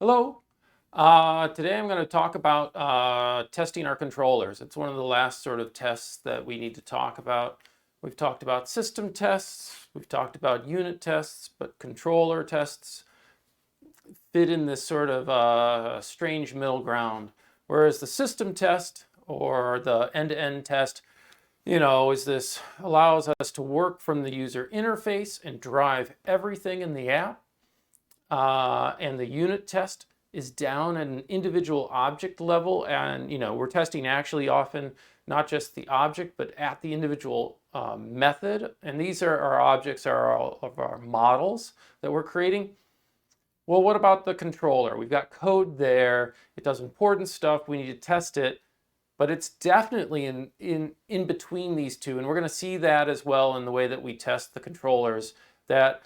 Hello. Today I'm going to talk about testing our controllers. It's one of the last sort of tests that we need to talk about. We've talked about system tests, we've talked about unit tests, but controller tests fit in this sort of strange middle ground. Whereas the system test or the end-to-end test, is this allows us to work from the user interface and drive everything in the app. And the unit test is down at an individual object level, and we're testing actually often not just the object but at the individual method, and these are our objects, are all of our models that we're creating. Well, what about the controller? We've got code there, it does important stuff, we need to test it, but it's definitely in between these two, and we're going to see that as well in the way that we test the controllers, that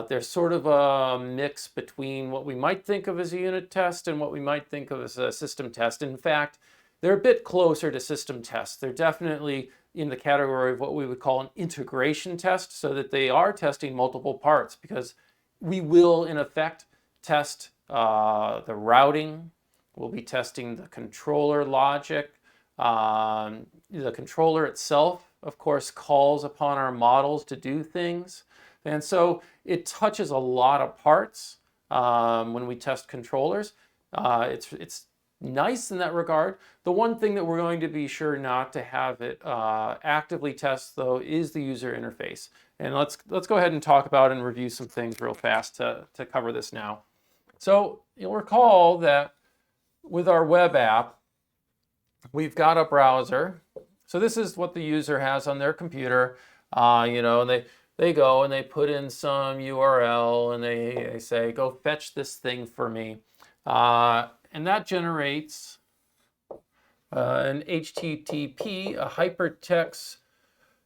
there's sort of a mix between what we might think of as a unit test and what we might think of as a system test. In fact, they're a bit closer to system tests. They're definitely in the category of what we would call an integration test, so that they are testing multiple parts, because we will, in effect, test the routing, we'll be testing the controller logic. The controller itself, of course, calls upon our models to do things. And so it touches a lot of parts when we test controllers. It's nice in that regard. The one thing that we're going to be sure not to have it actively test, though, is the user interface. And let's go ahead and talk about and review some things real fast to cover this now. So you'll recall that with our web app, we've got a browser. So this is what the user has on their computer, and they go and they put in some URL and they say, go fetch this thing for me. And that generates an HTTP, a hypertext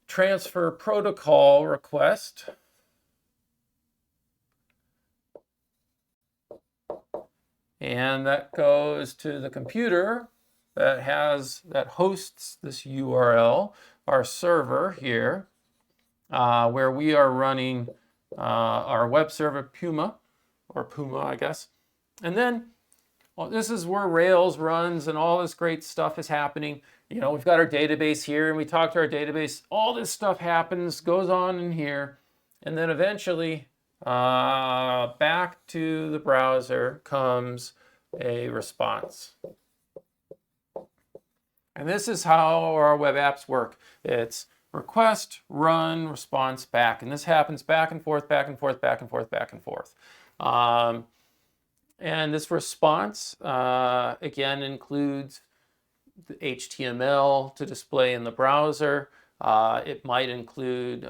transfer protocol request. And that goes to the computer that hosts this URL, our server here, where we are running our web server Puma, I guess. And then, well, this is where Rails runs and all this great stuff is happening. We've got our database here and we talk to our database. All this stuff happens, goes on in here. And then eventually, back to the browser comes a response. And this is how our web apps work. It's request, run, response, back. And this happens back and forth, back and forth, back and forth, back and forth. And this response, again, includes the HTML to display in the browser. It might include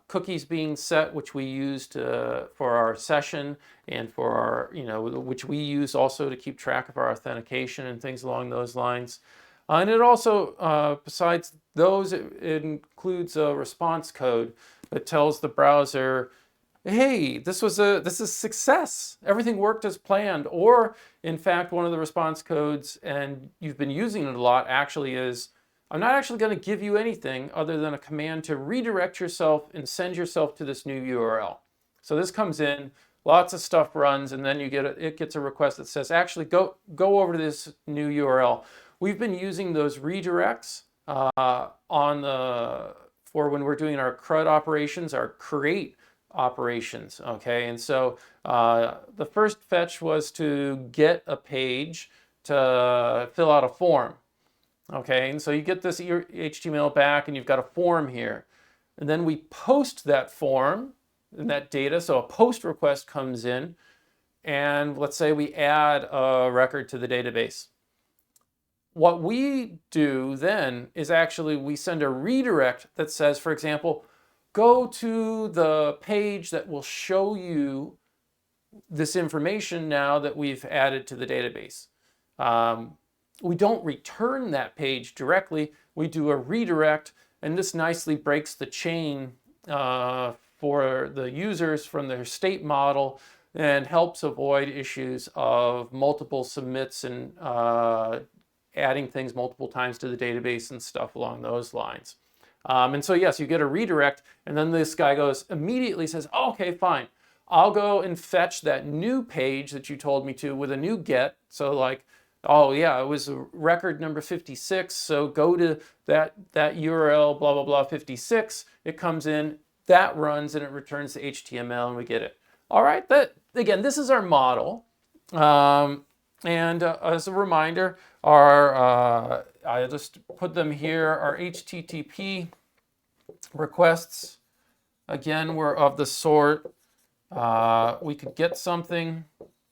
cookies being set, which we used for our session and for our, which we use also to keep track of our authentication and things along those lines. And it also, besides those, it includes a response code that tells the browser, hey, this is success. Everything worked as planned. Or, in fact, one of the response codes, and you've been using it a lot, actually is, I'm not actually going to give you anything other than a command to redirect yourself and send yourself to this new URL. So this comes in, lots of stuff runs, and then it gets a request that says, actually, go over to this new URL. We've been using those redirects for when we're doing our CRUD operations, our create operations, okay? And so the first fetch was to get a page to fill out a form, okay? And so you get this HTML back and you've got a form here. And then we post that form and that data, so a post request comes in, and let's say we add a record to the database. What we do then is actually we send a redirect that says, for example, go to the page that will show you this information now that we've added to the database. We don't return that page directly. We do a redirect, and this nicely breaks the chain for the users from their state model and helps avoid issues of multiple submits and adding things multiple times to the database and stuff along those lines. And so yes, you get a redirect, and then this guy immediately says, oh, okay, fine. I'll go and fetch that new page that you told me to with a new get. So like, oh yeah, it was record number 56. So go to that URL, blah, blah, blah, 56. It comes in, that runs, and it returns the HTML, and we get it. All right, again, this is our model. And as a reminder, I just put them here, our HTTP requests, again, were of the sort, we could get something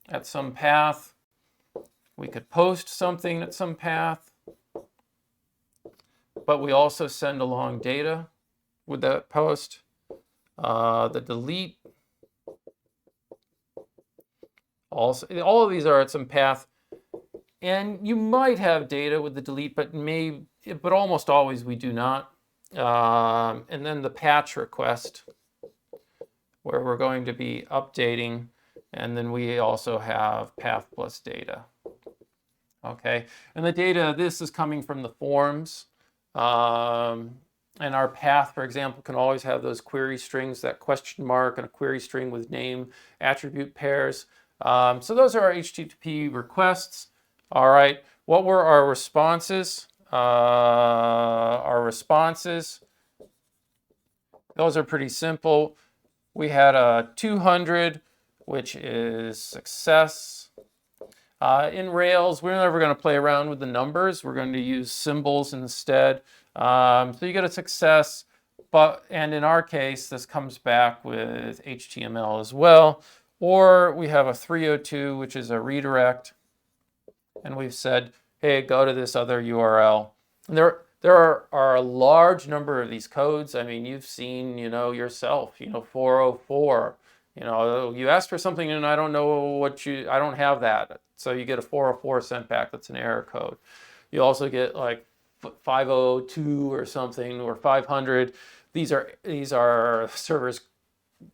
at some path. We could post something at some path. But we also send along data with that post. The delete. Also, all of these are at some path. And you might have data with the delete, but almost always we do not. And then the patch request, where we're going to be updating. And then we also have path plus data. Okay, and the data, this is coming from the forms. And our path, for example, can always have those query strings, that question mark and a query string with name attribute pairs. So those are our HTTP requests. All right, what were our responses? Those are pretty simple. We had a 200, which is success. In Rails, we're never going to play around with the numbers. We're going to use symbols instead. So you get a success, and in our case, this comes back with HTML as well. Or we have a 302, which is a redirect, and we've said, hey, go to this other URL. And there are a large number of these codes. I mean, you've seen, yourself, 404. You asked for something and I don't know I don't have that. So you get a 404 sent back. That's an error code. You also get like 502 or something, or 500. These are servers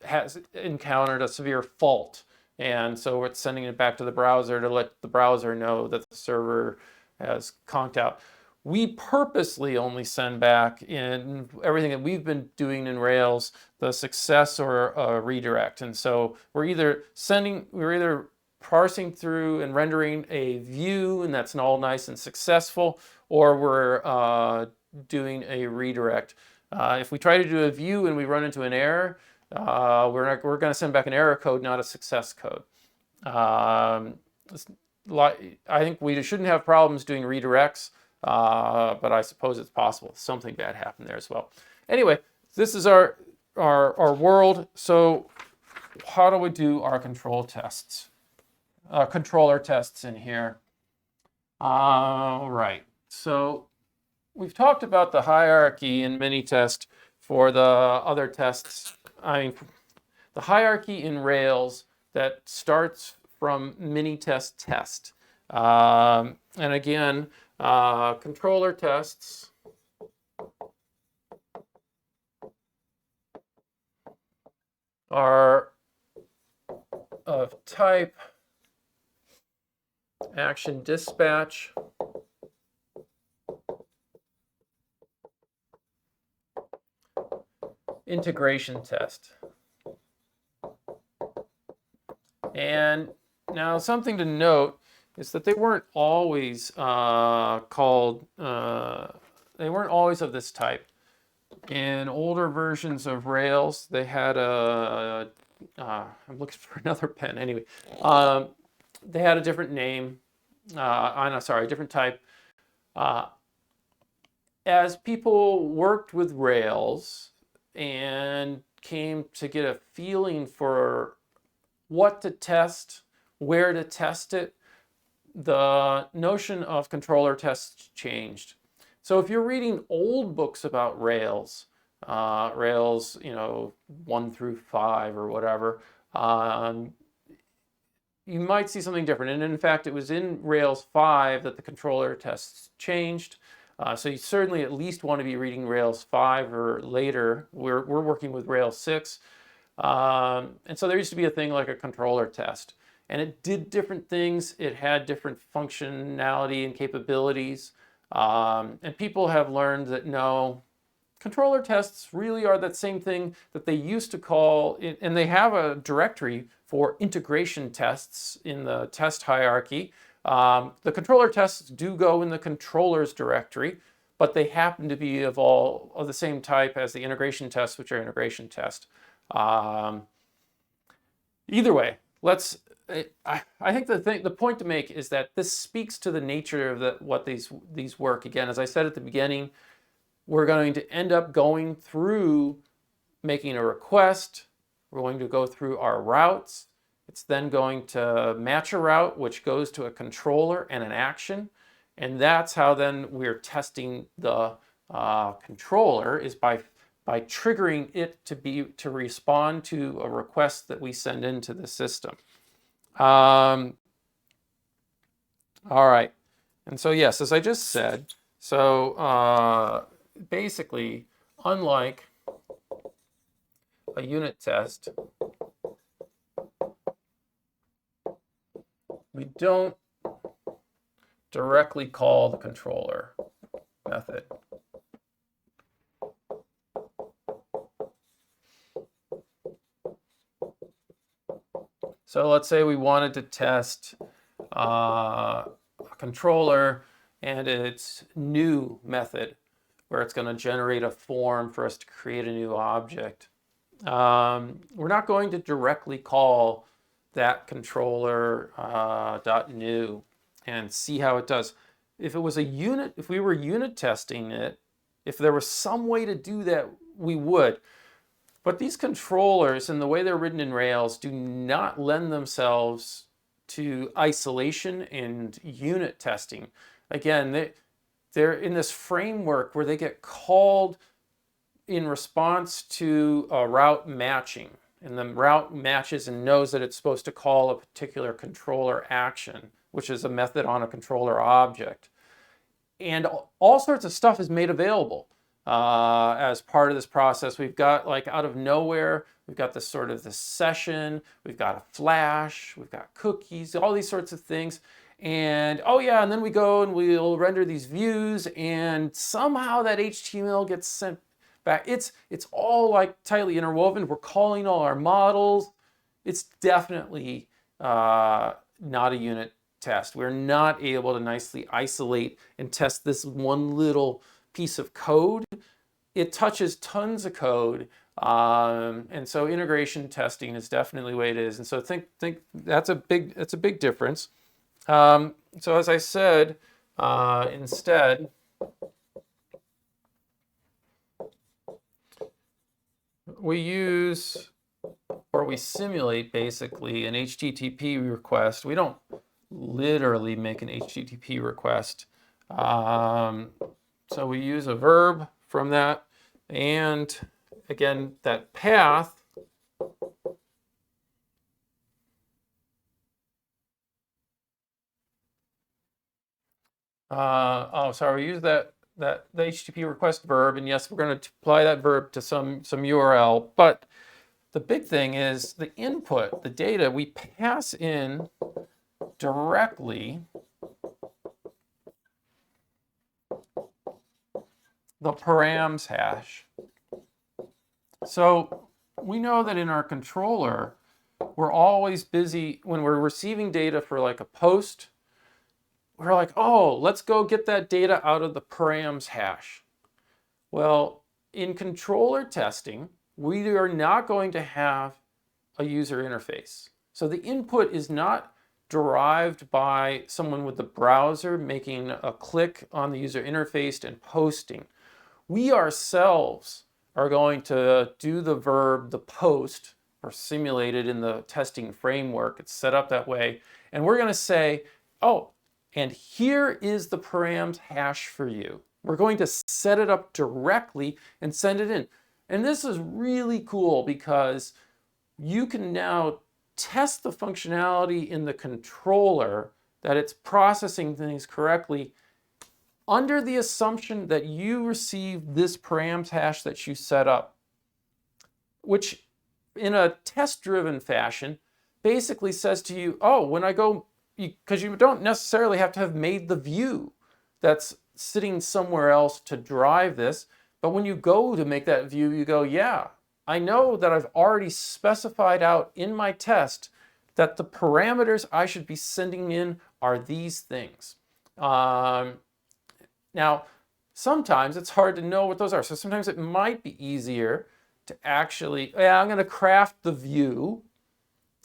has encountered a severe fault. And so it's sending it back to the browser to let the browser know that the server has conked out. We purposely only send back, in everything that we've been doing in Rails, the success or a redirect. And so we're either parsing through and rendering a view, and that's all nice and successful, or we're doing a redirect. If we try to do a view and we run into an error, we're going to send back an error code, not a success code. I think we shouldn't have problems doing redirects. But I suppose it's possible something bad happened there as well. Anyway, this is our world. So how do we do our controller tests in here? All right. So we've talked about the hierarchy in Minitest for the other tests. The hierarchy in Rails that starts from Minitest test. And again, controller tests are of type action dispatch, integration test. And now something to note is that they weren't always they weren't always of this type. In older versions of Rails, they had I'm looking for another pen anyway. They had a different name, different type. As people worked with Rails and came to get a feeling for what to test, where to test it, the notion of controller tests changed. So if you're reading old books about Rails, Rails, 1 through 5 or whatever, you might see something different. And in fact, it was in Rails 5 that the controller tests changed. So you certainly at least want to be reading Rails 5 or later. We're working with Rails 6. And so there used to be a thing like a controller test. And it did different things. It had different functionality and capabilities. And people have learned that no, controller tests really are that same thing that they used to call, and they have a directory for integration tests in the test hierarchy. The controller tests do go in the controllers directory, but they happen to be of the same type as the integration tests, which are integration tests. Either way, I think the point to make is that this speaks to the nature of what these work. Again, as I said at the beginning, we're going to end up going through making a request. We're going to go through our routes. It's then going to match a route, which goes to a controller and an action. And that's how then we're testing the controller, is by triggering it to respond to a request that we send into the system. All right. And so, yes, as I just said, so basically, unlike a unit test, we don't directly call the controller method. So let's say we wanted to test a controller and its new method, where it's going to generate a form for us to create a new object. We're not going to directly call that controller .new and see how it does. If it was a unit, if we were unit testing it, if there was some way to do that, we would. But these controllers and the way they're written in Rails do not lend themselves to isolation and unit testing. Again, they're in this framework where they get called in response to a route matching. And the route matches and knows that it's supposed to call a particular controller action, which is a method on a controller object. And all sorts of stuff is made available as part of this process. We've got, like, out of nowhere, we've got this sort of this session, we've got a flash, we've got cookies, all these sorts of things. And oh yeah, and then we go and we'll render these views, and somehow that HTML gets sent back. It's all like tightly interwoven. We're calling all our models. It's definitely not a unit test. We're not able to nicely isolate and test this one little piece of code. It touches tons of code, and so integration testing is definitely the way it is. And so think that's a big difference. So as I said, instead, we use, or we simulate basically an HTTP request. We don't literally make an HTTP request. So we use a verb from that, and again, that path we use the HTTP request verb, and yes, we're going to apply that verb to some URL. But the big thing is the input, the data, we pass in directly the params hash. So we know that in our controller, we're always busy when we're receiving data for like a post. We're like, oh, let's go get that data out of the params hash. Well, in controller testing, we are not going to have a user interface. So the input is not derived by someone with the browser making a click on the user interface and posting. We ourselves are going to do the verb, the post, or simulate it in the testing framework. It's set up that way. And we're going to say, oh, and here is the params hash for you. We're going to set it up directly and send it in. And this is really cool because you can now test the functionality in the controller that it's processing things correctly under the assumption that you receive this params hash that you set up, which in a test-driven fashion basically says to you, oh, when I go, because you don't necessarily have to have made the view that's sitting somewhere else to drive this, But when you go to make that view, you go, yeah, I know that I've already specified out in my test that the parameters I should be sending in are these things. Now, sometimes it's hard to know what those are. So sometimes it might be easier to actually, yeah, I'm going to craft the view,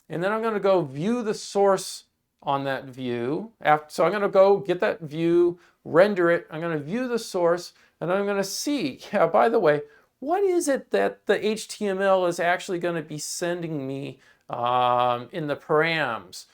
and then I'm going to go view the source on that view. So I'm going to go get that view, render it. I'm going to view the source, and I'm going to see, yeah, by the way, what is it that the HTML is actually going to be sending me in the params?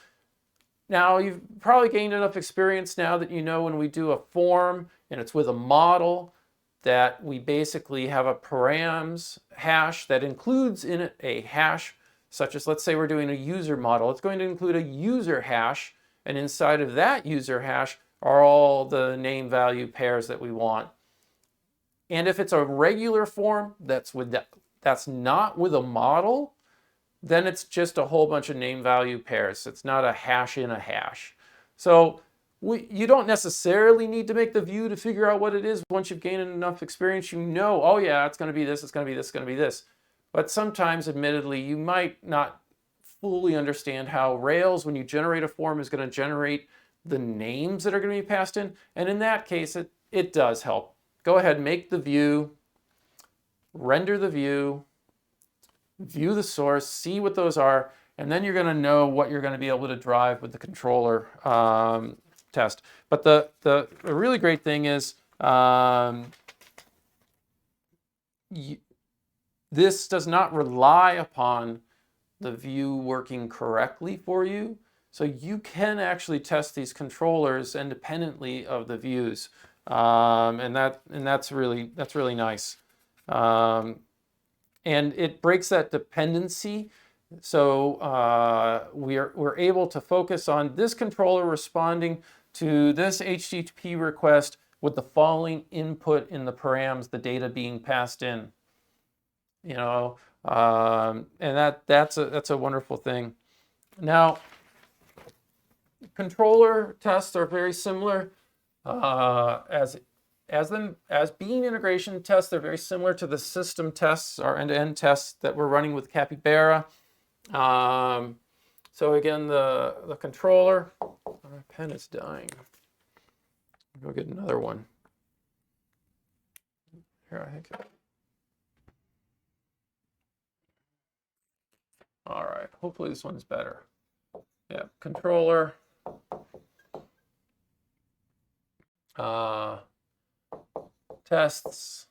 Now, you've probably gained enough experience now that you know when we do a form and it's with a model that we basically have a params hash that includes in it a hash, such as, let's say we're doing a user model. It's going to include a user hash, and inside of that user hash are all the name value pairs that we want. And if it's a regular form that's not with a model, then it's just a whole bunch of name value pairs. It's not a hash in a hash. So you don't necessarily need to make the view to figure out what it is. Once you've gained enough experience, you know, oh yeah, it's going to be this, it's going to be this, it's going to be this. But sometimes, admittedly, you might not fully understand how Rails, when you generate a form, is going to generate the names that are going to be passed in. And in that case, it does help. Go ahead, make the view, render the view, view the source, see what those are, and then you're going to know what you're going to be able to drive with the controller test. But the really great thing is this does not rely upon the view working correctly for you. So you can actually test these controllers independently of the views, and that's really nice. And it breaks that dependency. So we're able to focus on this controller responding to this HTTP request with the following input in the params, the data being passed in. You know, and that's a wonderful thing. Now, controller tests are very similar as being integration tests. They're very similar to the system tests, our end-to-end tests that we're running with Capybara. So again, the controller, my pen is dying. Go get another one. Here, I think. All right, hopefully this one's better. Yeah, controller. Tests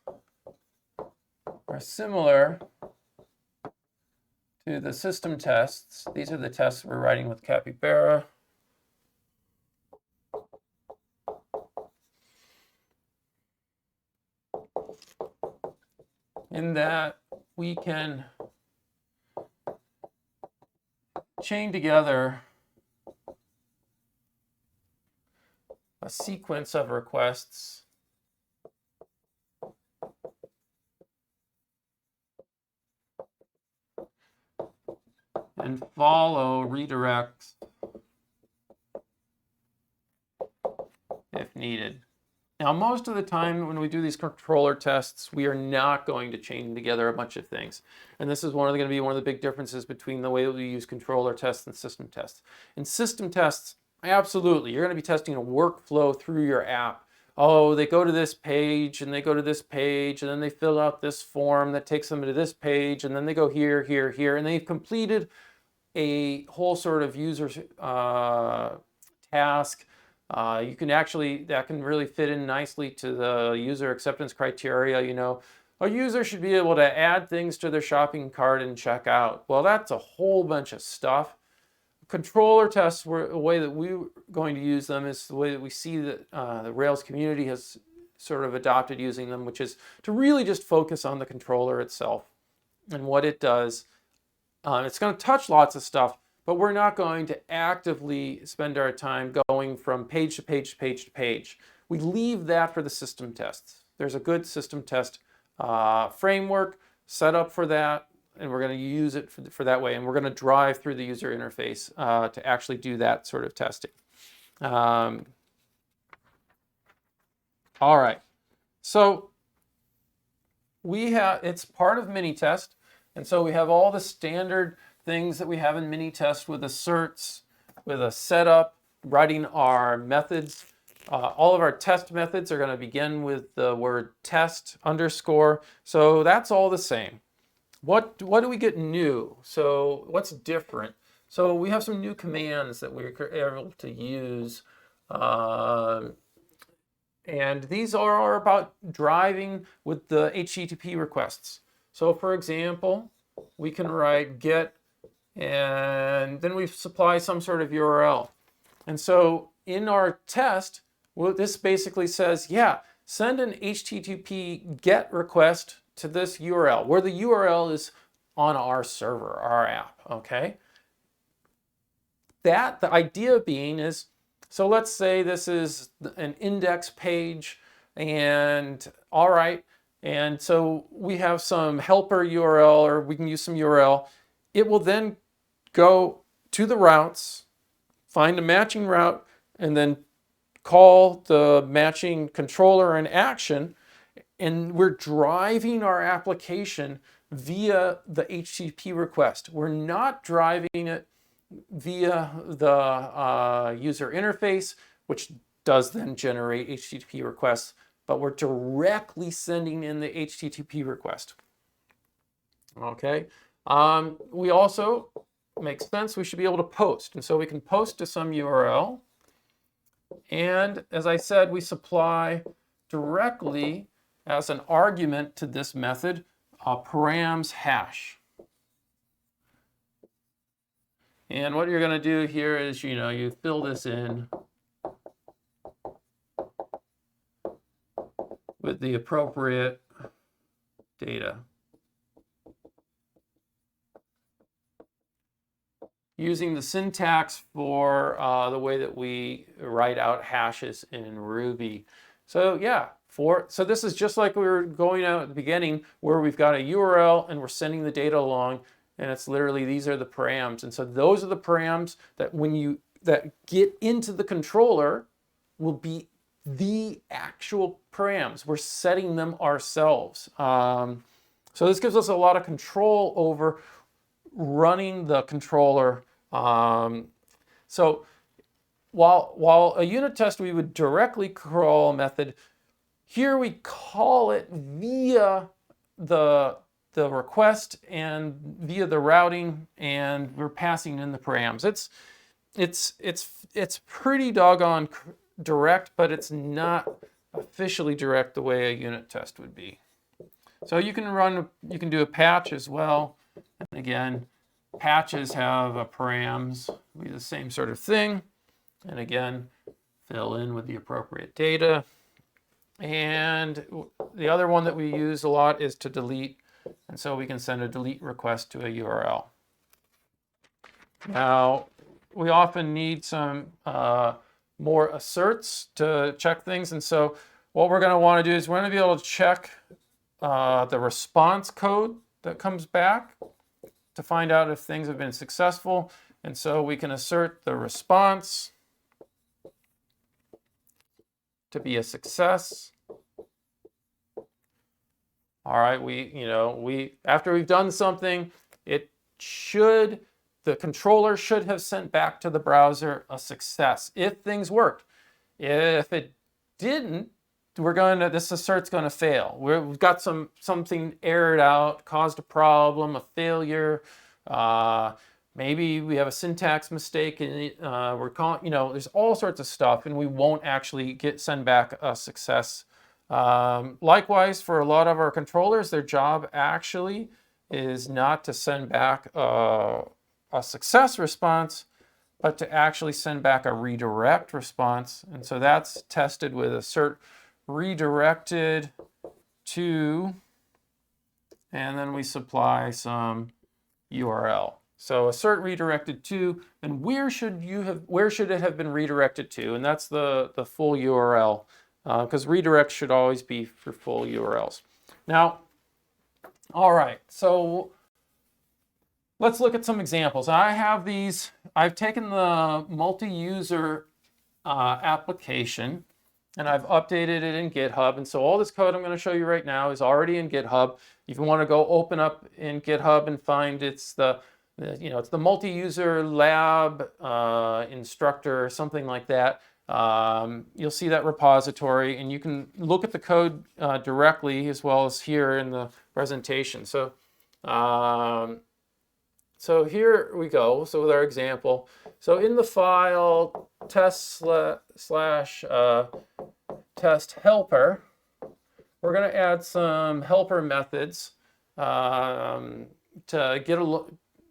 are similar to the system tests. These are the tests we're writing with Capybara. In that we can chain together a sequence of requests and follow redirects if needed. Now, most of the time when we do these controller tests, we are not going to chain together a bunch of things. And this is going to be one of the big differences between the way that we use controller tests and system tests. In system tests, absolutely, you're going to be testing a workflow through your app. Oh, they go to this page, and they go to this page, and then they fill out this form that takes them to this page, and then they go here, here, here, and they've completed a whole sort of user task. You can actually, that can really fit in nicely to the user acceptance criteria. You know, a user should be able to add things to their shopping cart and check out. Well, that's a whole bunch of stuff. Controller tests, the way that we're going to use them is the way that we see that the Rails community has sort of adopted using them, which is to really just focus on the controller itself and what it does. It's going to touch lots of stuff, but we're not going to actively spend our time going from page to page to page to page. We leave that for the system tests. There's a good system test framework set up for that, and we're going to use it for that way, and we're going to drive through the user interface to actually do that sort of testing. All right, so it's part of Minitest, and so we have all the standard things that we have in Minitest with asserts, with a setup, writing our methods. All of our test methods are going to begin with the word test underscore. So that's all the same. What do we get new? So what's different? So we have some new commands that we're able to use. And these are about driving with the HTTP requests. So for example, we can write get, and then we supply some sort of URL. And so in our test, well, this basically says, yeah, send an HTTP GET request to this URL, where the URL is on our server, our app, okay? The idea being is, so let's say this is an index page, and all right, and so we have some helper URL, or we can use some URL. It will then go to the routes, find a matching route, and then call the matching controller in action, and we're driving our application via the HTTP request. We're not driving it via the user interface, which does then generate HTTP requests, but we're directly sending in the HTTP request. Okay. We also, makes sense, we should be able to post. And so we can post to some URL. And as I said, we supply directly as an argument to this method a params hash. And what you're going to do here is, you fill this in with the appropriate data. Using the syntax for the way that we write out hashes in Ruby. So yeah, so this is just like we were going out at the beginning, where we've got a URL and we're sending the data along, and it's literally, these are the params. And so those are the params that that get into the controller will be the actual params. We're setting them ourselves. So this gives us a lot of control over running the controller. So while a unit test, we would directly call a method, here we call it via the request and via the routing, and we're passing in the params. It's pretty doggone direct, but it's not officially direct the way a unit test would be. So you can do a patch as well. And again, patches have a params, be the same sort of thing. And again, fill in with the appropriate data. And the other one that we use a lot is to delete. And so we can send a delete request to a URL. Now, we often need some more asserts to check things. And so what we're going to want to do is we're going to be able to check the response code that comes back to find out if things have been successful. And so we can assert the response to be a success. All right, after we've done something, the controller should have sent back to the browser a success if things worked. If it didn't, this assert's going to fail. We've got something errored out, caused a problem, a failure. Maybe we have a syntax mistake, and we're calling, there's all sorts of stuff, and we won't actually send back a success. Likewise, for a lot of our controllers, their job actually is not to send back a success response, but to actually send back a redirect response. And so that's tested with assert redirected to, and then we supply some URL. So assert redirected to, and where should it have been redirected to? And that's the full URL, because redirect should always be for full URLs. Now, all right, so let's look at some examples. I've taken the multi-user application, and I've updated it in GitHub. And so all this code I'm going to show you right now is already in GitHub. If you want to go open up in GitHub and find it's it's the multi-user lab instructor or something like that. You'll see that repository, and you can look at the code directly as well as here in the presentation. So here we go. So with our example, so in the file test slash test helper, we're going to add some helper methods to get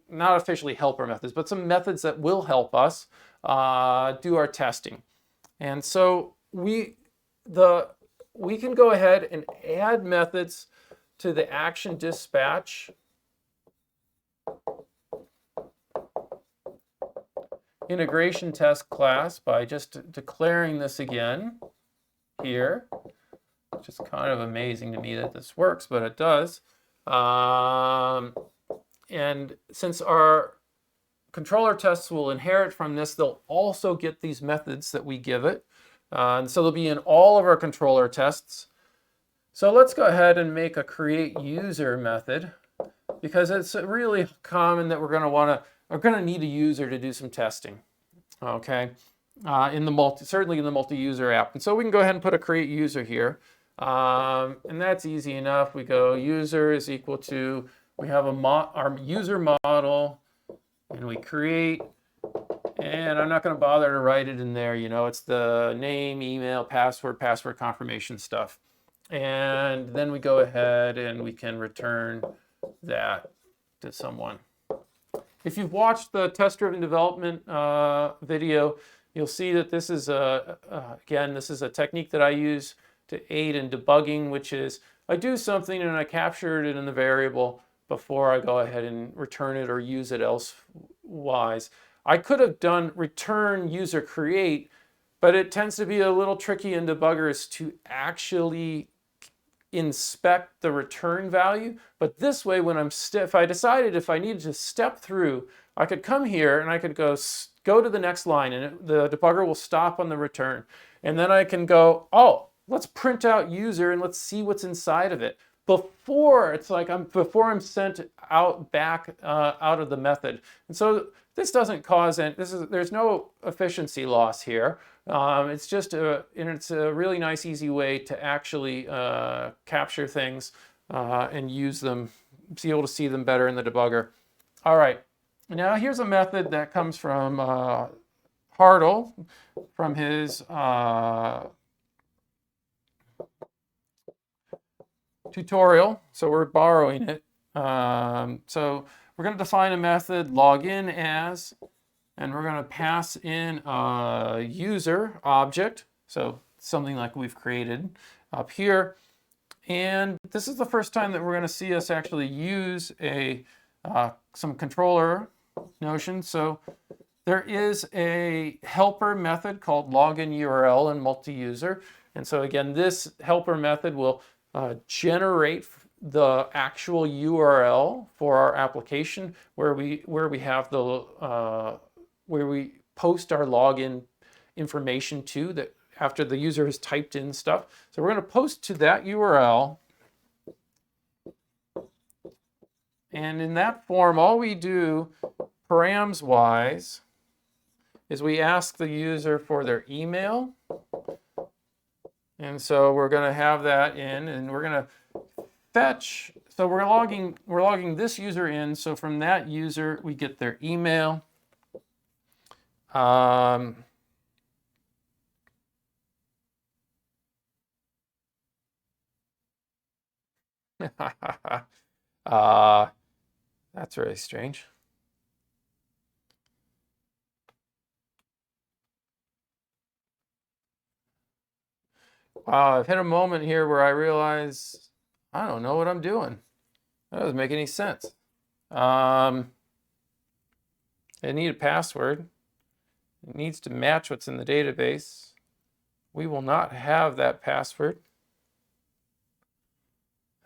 not officially helper methods, but some methods that will help us do our testing. And so we can go ahead and add methods to the action dispatch integration test class by just declaring this again here, which is kind of amazing to me that this works, but it does. And since our controller tests will inherit from this, they'll also get these methods that we give it. And so they'll be in all of our controller tests. So let's go ahead and make a create user method, because it's really common that we're going to need a user to do some testing. Okay, certainly in the multi-user app. And so we can go ahead and put a create user here. And that's easy enough. We go user is equal to, we have our user model, and we create, and I'm not going to bother to write it in there. It's the name, email, password confirmation stuff. And then we go ahead and we can return that to someone. If you've watched the test-driven development video, you'll see that this is again, this is a technique that I use to aid in debugging, which is I do something and I capture it in the variable before I go ahead and return it or use it elsewise. I could have done return user create, but it tends to be a little tricky in debuggers to actually inspect the return value. But this way, when if I decided if I needed to step through, I could come here and I could go to the next line, and the debugger will stop on the return. And then I can go, oh, let's print out user and let's see what's inside of it before before I'm sent out back out of the method. And so this doesn't cause there's no efficiency loss here. It's just it's a really nice, easy way to actually capture things and use them, be able to see them better in the debugger. All right, now here's a method that comes from Hartle from his tutorial, so we're borrowing it. So we're going to define a method login as, and we're going to pass in a user object, so something like we've created up here. And this is the first time that we're going to see us actually use some controller notion. So there is a helper method called login URL in multi-user. And so again, this helper method will generate the actual URL for our application where we have the where we post our login information to, that after the user has typed in stuff. So we're going to post to that URL. And in that form, all we do params wise is we ask the user for their email. And so we're going to have that in, and we're going to fetch. So we're logging this user in. So from that user, we get their email. That's really strange. Wow, I've hit a moment here where I realize I don't know what I'm doing. That doesn't make any sense. I need a password. It needs to match what's in the database. We will not have that password.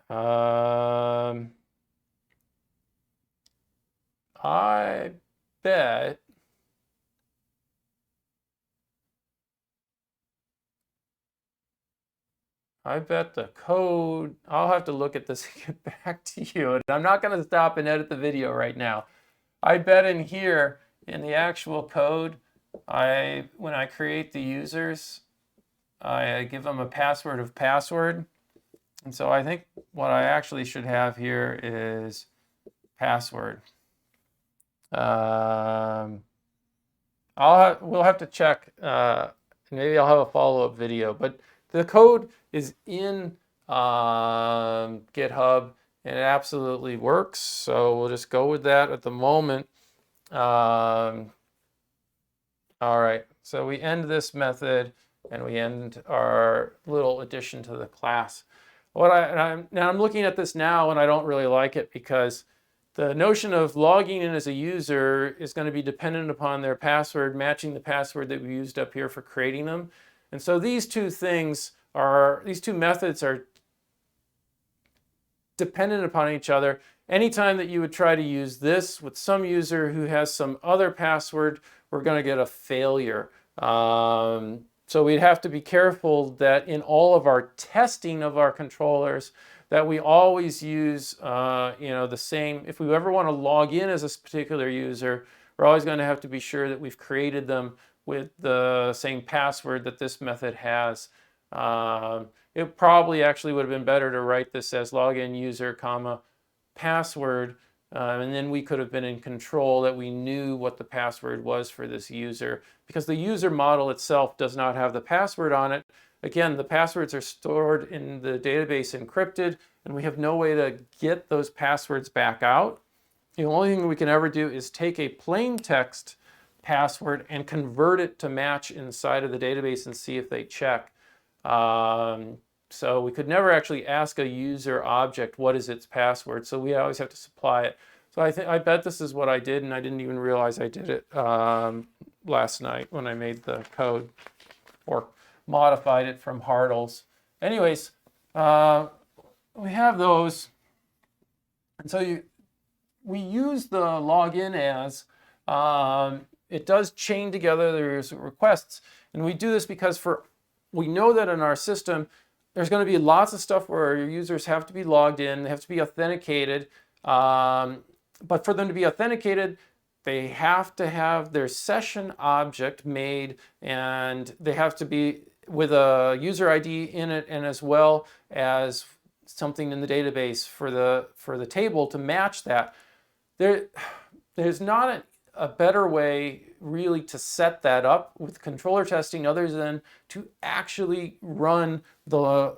I bet I bet the code, I'll have to look at this and get back to you. And I'm not going to stop and edit the video right now. I bet in here, in the actual code, when I create the users, I give them a password of password. And so I think what I actually should have here is password. We'll have to check. Maybe I'll have a follow-up video. But the code is in GitHub, and it absolutely works. So we'll just go with that at the moment. All right. So we end this method, and we end our little addition to the class. Now I'm looking at this now, and I don't really like it because the notion of logging in as a user is going to be dependent upon their password, matching the password that we used up here for creating them. And so these two methods are dependent upon each other. Anytime that you would try to use this with some user who has some other password, we're going to get a failure. So we'd have to be careful that in all of our testing of our controllers, that we always use the same. If we ever want to log in as a particular user, we're always going to have to be sure that we've created them with the same password that this method has. It probably actually would have been better to write this as login user, comma, password, and then we could have been in control that we knew what the password was for this user, because the user model itself does not have the password on it. Again, the passwords are stored in the database encrypted, and we have no way to get those passwords back out. The only thing we can ever do is take a plain text password and convert it to match inside of the database and see if they check. So we could never actually ask a user object what is its password, so we always have to supply it. So I bet this is what I did, and I didn't even realize I did it last night when I made the code or modified it from Hartle's. Anyways, we have those, and so we use the login as. It does chain together the requests, and we do this because we know that in our system there's going to be lots of stuff where your users have to be logged in, they have to be authenticated, but for them to be authenticated, they have to have their session object made, and they have to be with a user ID in it, and as well as something in the database for the table to match that. There's not a better way really to set that up with controller testing other than to actually run the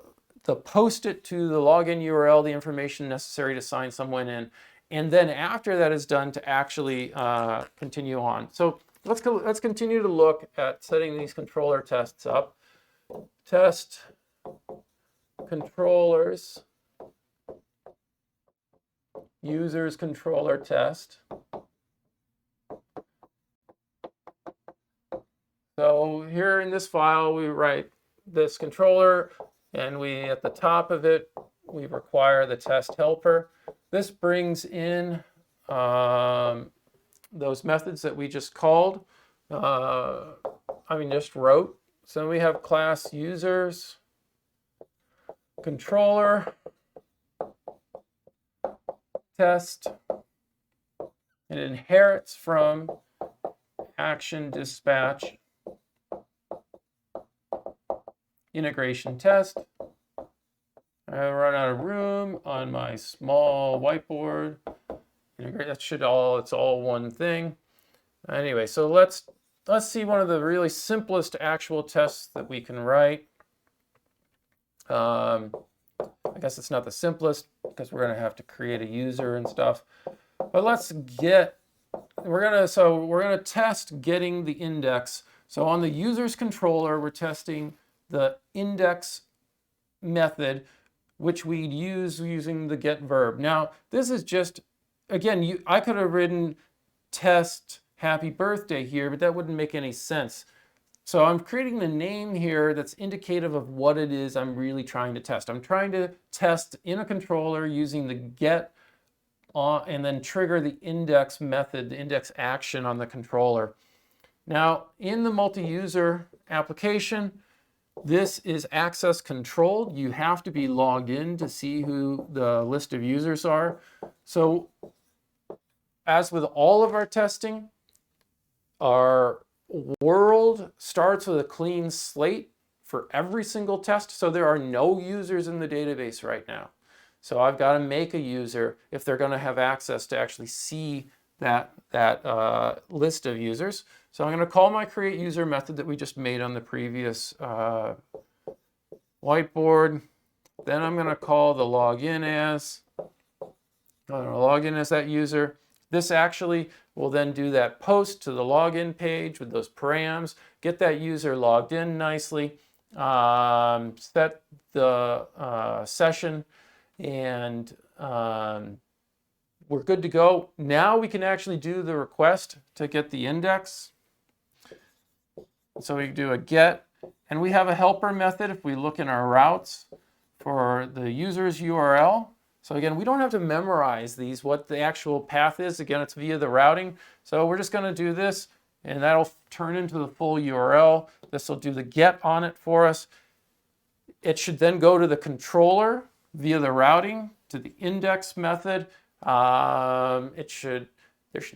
post it to the login URL, the information necessary to sign someone in. And then after that is done, to actually continue on. So let's continue to look at setting these controller tests up. Test controllers, users controller test. So here in this file, we write this controller, and at the top of it, we require the test helper. This brings in those methods that we just called, just wrote. So we have class users, controller, test. It inherits from action dispatch, integration test. I run out of room on my small whiteboard. It's all one thing. Anyway, so let's see one of the really simplest actual tests that we can write. I guess it's not the simplest because we're going to have to create a user and stuff. But we're going to test getting the index. So on the user's controller, we're testing the index method, which we'd use using the get verb. Now, this is just, again, I could have written test happy birthday here, but that wouldn't make any sense. So I'm creating the name here that's indicative of what it is I'm really trying to test. I'm trying to test in a controller using the get and then trigger the index method, the index action on the controller. Now, in the multi-user application, This is access controlled. You have to be logged in to see who the list of users are. So as with all of our testing, our world starts with a clean slate for every single test. So there are no users in the database right now. So I've got to make a user if they're going to have access to actually see that list of users. So I'm going to call my create user method that we just made on the previous whiteboard. Then I'm going to call the login as. I'm going to log in as that user. This actually will then do that post to the login page with those params, get that user logged in nicely, set the session, and we're good to go. Now we can actually do the request to get the index. So we do a get, and we have a helper method if we look in our routes for the user's URL. So again, we don't have to memorize these, what the actual path is. Again, it's via the routing. So we're just going to do this, and that'll turn into the full URL. This will do the get on it for us. It should then go to the controller via the routing to the index method. There should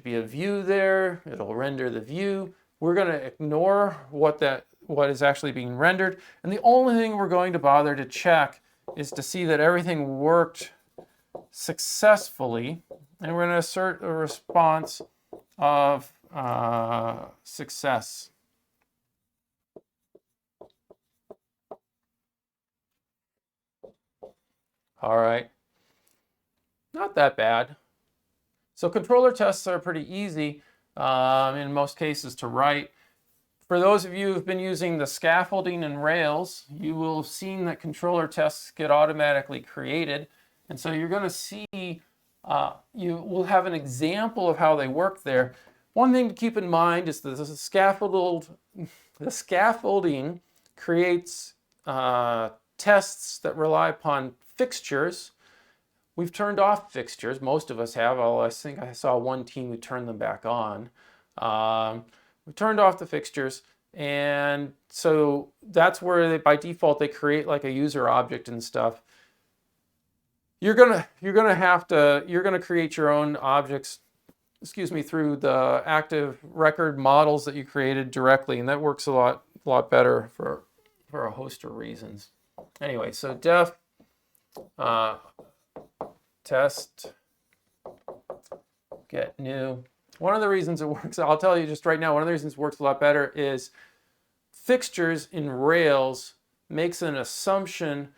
be a view there. It'll render the view. We're going to ignore what is actually being rendered. And the only thing we're going to bother to check is to see that everything worked successfully, and we're going to assert a response of success. All right, not that bad. So controller tests are pretty easy in most cases to write. For those of you who've been using the scaffolding in Rails, you will have seen that controller tests get automatically created. And so you're going to see, you will have an example of how they work there. One thing to keep in mind is that the scaffolding creates tests that rely upon fixtures. We've turned off fixtures. Most of us have, although I think I saw one team who turned them back on. We turned off the fixtures, and so that's where by default they create like a user object and stuff. You're gonna create your own objects, through the active record models that you created directly, and that works a lot better for a host of reasons. Anyway, so def test get new. One of the reasons it works, I'll tell you just right now, one of the reasons it works a lot better is fixtures in Rails makes an assumption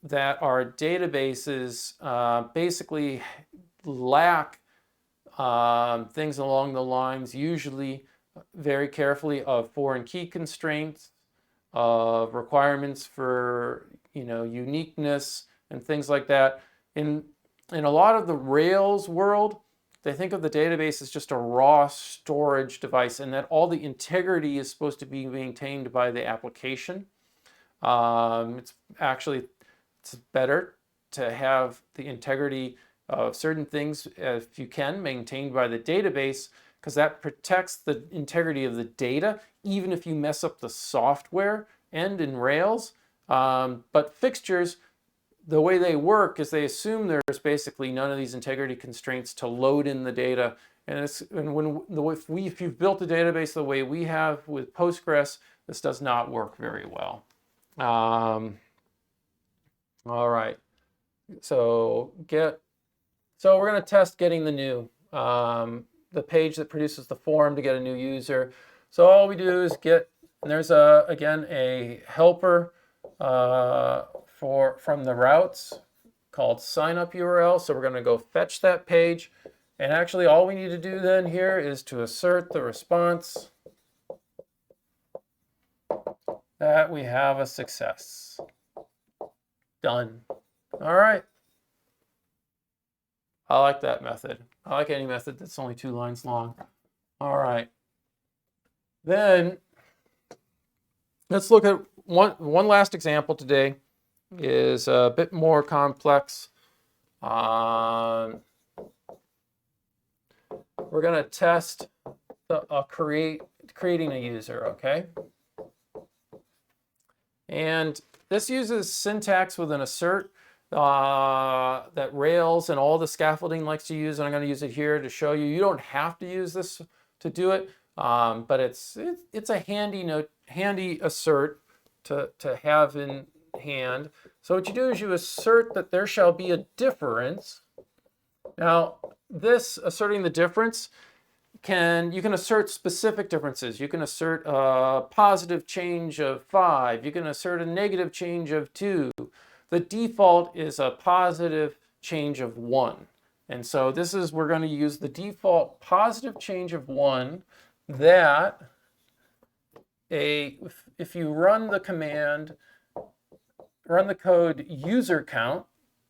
that our databases basically lack things along the lines, usually very carefully, of foreign key constraints, of requirements for uniqueness and things like that. In a lot of the Rails world, they think of the database as just a raw storage device, and that all the integrity is supposed to be maintained by the application. It's better to have the integrity of certain things, if you can, maintained by the database, because that protects the integrity of the data, even if you mess up the software end in Rails. But fixtures, the way they work is they assume there's basically none of these integrity constraints to load in the data. And if you've built a database the way we have with Postgres, this does not work very well. All right. So we're going to test getting the new, the page that produces the form to get a new user. So all we do is get, and there's again a helper from the routes called sign up URL. So we're going to go fetch that page. And actually all we need to do then here is to assert the response that we have a success. Done. All right. I like that method. I like any method that's only 2 lines long. All right. Then let's look at one last example today. Is a bit more complex. We're going to test creating a user, okay? And this uses syntax with an assert that Rails and all the scaffolding likes to use, and I'm going to use it here to show you. You don't have to use this to do it, but it's a handy assert to have in hand. So what you do is you assert that there shall be a difference. Now, this asserting the difference, you can assert specific differences. You can assert a positive change of 5. You can assert a negative change of 2. The default is a positive change of 1. And so we're going to use the default positive change of 1 that if you run the command, run the code user count,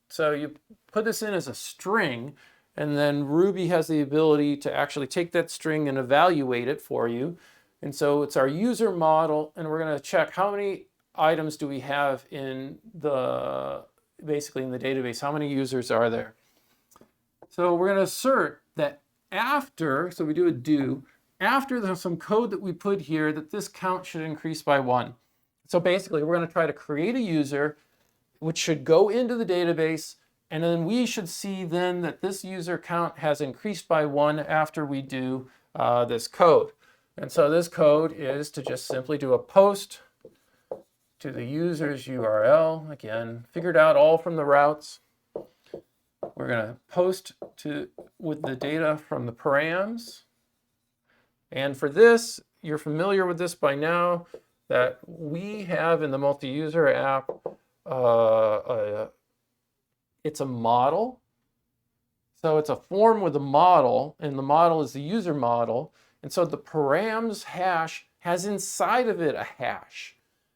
so you put this in as a string, and then Ruby has the ability to actually take that string and evaluate it for you. And so it's our user model, and we're going to check how many items do we have basically in the database, how many users are there. So we're going to assert that so we do a do, after there's some code that we put here, that this count should increase by 1. So basically we're going to try to create a user which should go into the database, and then we should see then that this user count has increased by 1 after we do this code. And so this code is to just simply do a post to the user's URL. Again, figured out all from the routes. We're going to post with the data from the params. And for this, you're familiar with this by now, that we have in the multi-user app, it's a model. So it's a form with a model, and the model is the user model. And so the params hash has inside of it a hash.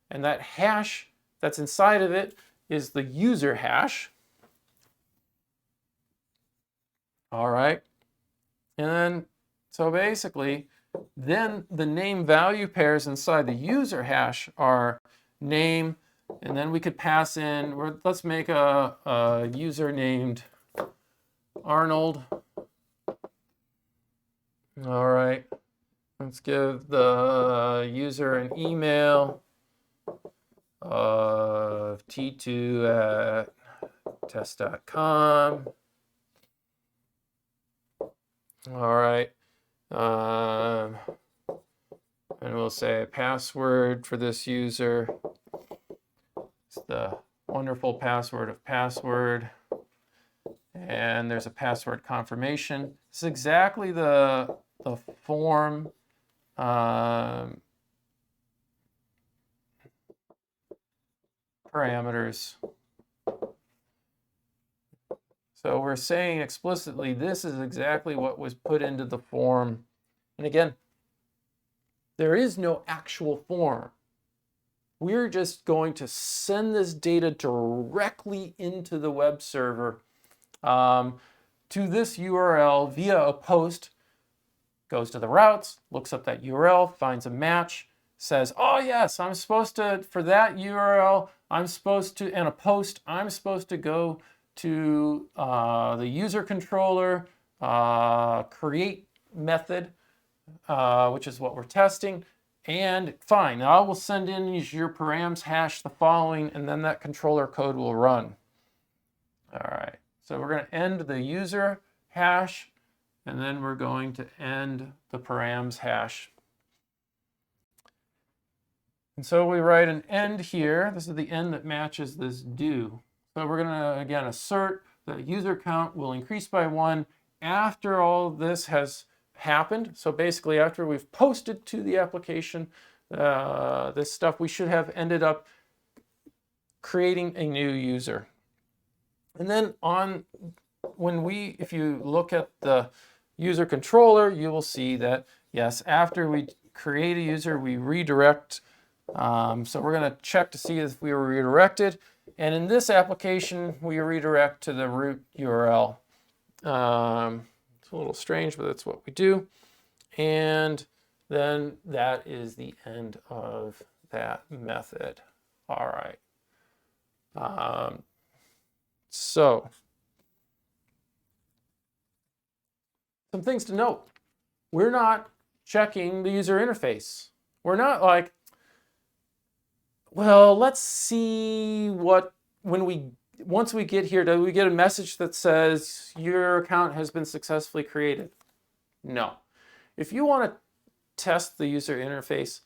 And that hash that's inside of it is the user hash. All right. And then, so basically, then the name value pairs inside the user hash are name, and then we could pass in, let's make a user named Arnold. All right. Let's give the user an email of t2@test.com. All right. And we'll say a password for this user. It's the wonderful password of password. And there's a password confirmation. It's exactly the form parameters. So we're saying explicitly this is exactly what was put into the form. And again, there is no actual form. We're just going to send this data directly into the web server to this URL via a post, goes to the routes, looks up that URL, finds a match, says, oh yes, I'm supposed to, for that URL, and a post, I'm supposed to go to the user controller create method, which is what we're testing. And fine, I will send in your params hash the following, and then that controller code will run. All right, so we're going to end the user hash, and then we're going to end the params hash. And so we write an end here. This is the end that matches this do. So we're going to, again, assert that user count will increase by 1 after all this has happened. So basically, after we've posted to the application this stuff, we should have ended up creating a new user. And then if you look at the user controller, you will see that, yes, after we create a user, we redirect. So we're going to check to see if we were redirected. And in this application, we redirect to the root URL. It's a little strange, but that's what we do. And then that is the end of that method. All right. So some things to note. We're not checking the user interface. We're not like, Well, let's see what, once we get here, do we get a message that says your account has been successfully created? No. If you want to test the user interface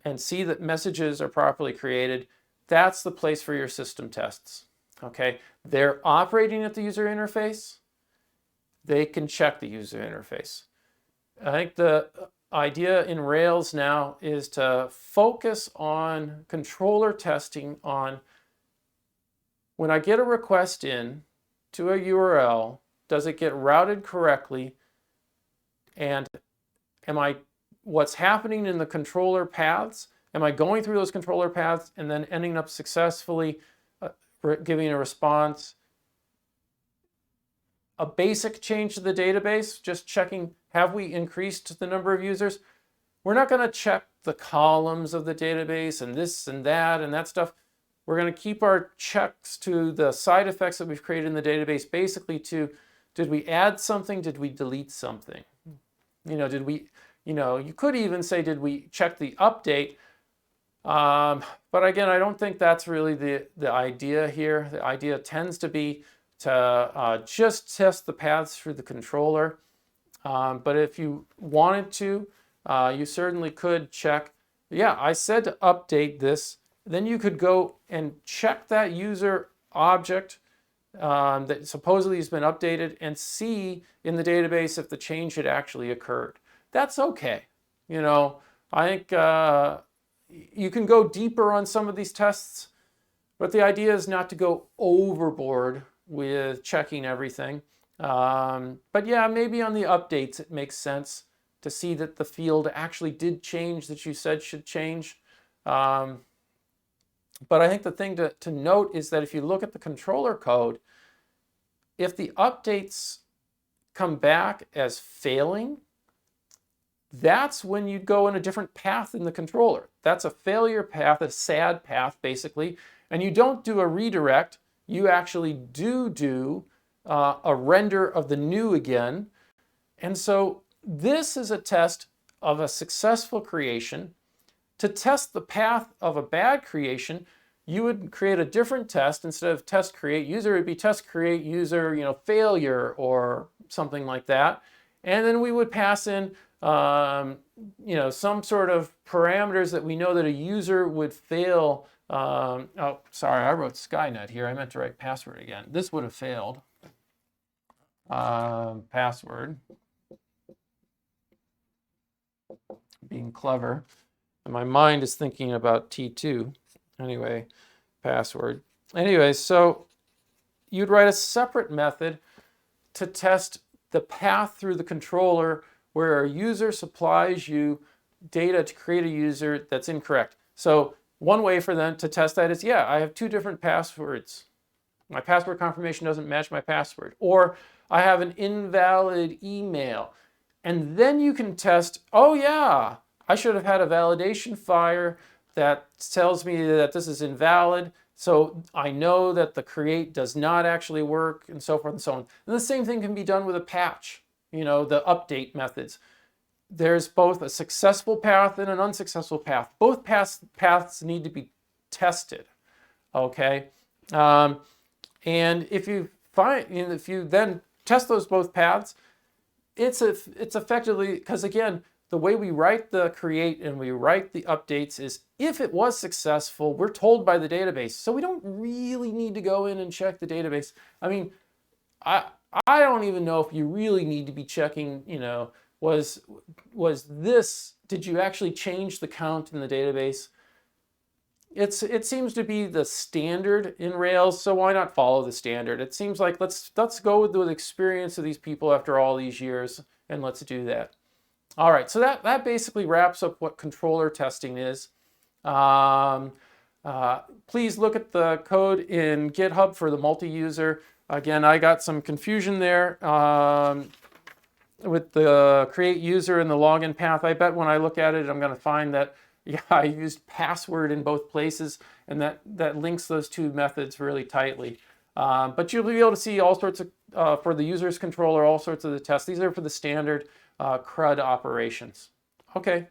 and see that messages are properly created, that's the place for your system tests. Okay, they're operating at the user interface. They can check the user interface. I think the idea in Rails now is to focus on controller testing on when I get a request in to a URL, does it get routed correctly? And what's happening in the controller paths? Am I going through those controller paths and then ending up successfully giving a response? A basic change to the database, just checking, have we increased the number of users? We're not going to check the columns of the database and this and that stuff. We're going to keep our checks to the side effects that we've created in the database, basically to, did we add something? Did we delete something? Did we, you could even say, did we check the update? But again, I don't think that's really the idea here. The idea tends to be to just test the paths through the controller. But if you wanted to, you certainly could check, yeah, I said to update this. Then you could go and check that user object that supposedly has been updated and see in the database if the change had actually occurred. That's okay. I think you can go deeper on some of these tests, but the idea is not to go overboard with checking everything. But yeah, maybe on the updates it makes sense to see that the field actually did change that you said should change. But I think the thing to note is that if you look at the controller code, if the updates come back as failing, that's when you'd go in a different path in the controller. That's a failure path, a sad path, basically. And you don't do a redirect. You actually do a render of the new again. And so this is a test of a successful creation. To test the path of a bad creation, you would create a different test. Instead of test create user, it would be test create user, failure or something like that. And then we would pass in some sort of parameters that we know that a user would fail. Oh, sorry, I wrote Skynet here. I meant to write password again. This would have failed. Password. Being clever. And my mind is thinking about T2. Anyway, password. Anyway, so you'd write a separate method to test the path through the controller where a user supplies you data to create a user that's incorrect. So one way for them to test that is, yeah, I have two different passwords. My password confirmation doesn't match my password. Or I have an invalid email. And then you can test, oh yeah, I should have had a validation fire that tells me that this is invalid. So I know that the create does not actually work, and so forth and so on. And the same thing can be done with a patch, the update methods. There's both a successful path and an unsuccessful path. Both paths need to be tested, okay? And if you then test those both paths, it's effectively, because again, the way we write the create and we write the updates is if it was successful, we're told by the database. So we don't really need to go in and check the database. I mean, I don't even know if you really need to be checking, was this, did you actually change the count in the database? It seems to be the standard in Rails, so why not follow the standard? It seems like let's go with the experience of these people after all these years, and let's do that. All right, so that basically wraps up what controller testing is. Please look at the code in GitHub for the multi-user. Again, I got some confusion there with the create user and the login path. I bet when I look at it, I'm going to find that, yeah, I used password in both places, and that links those two methods really tightly. But you'll be able to see all sorts of, for the user's controller, all sorts of the tests. These are for the standard CRUD operations. Okay,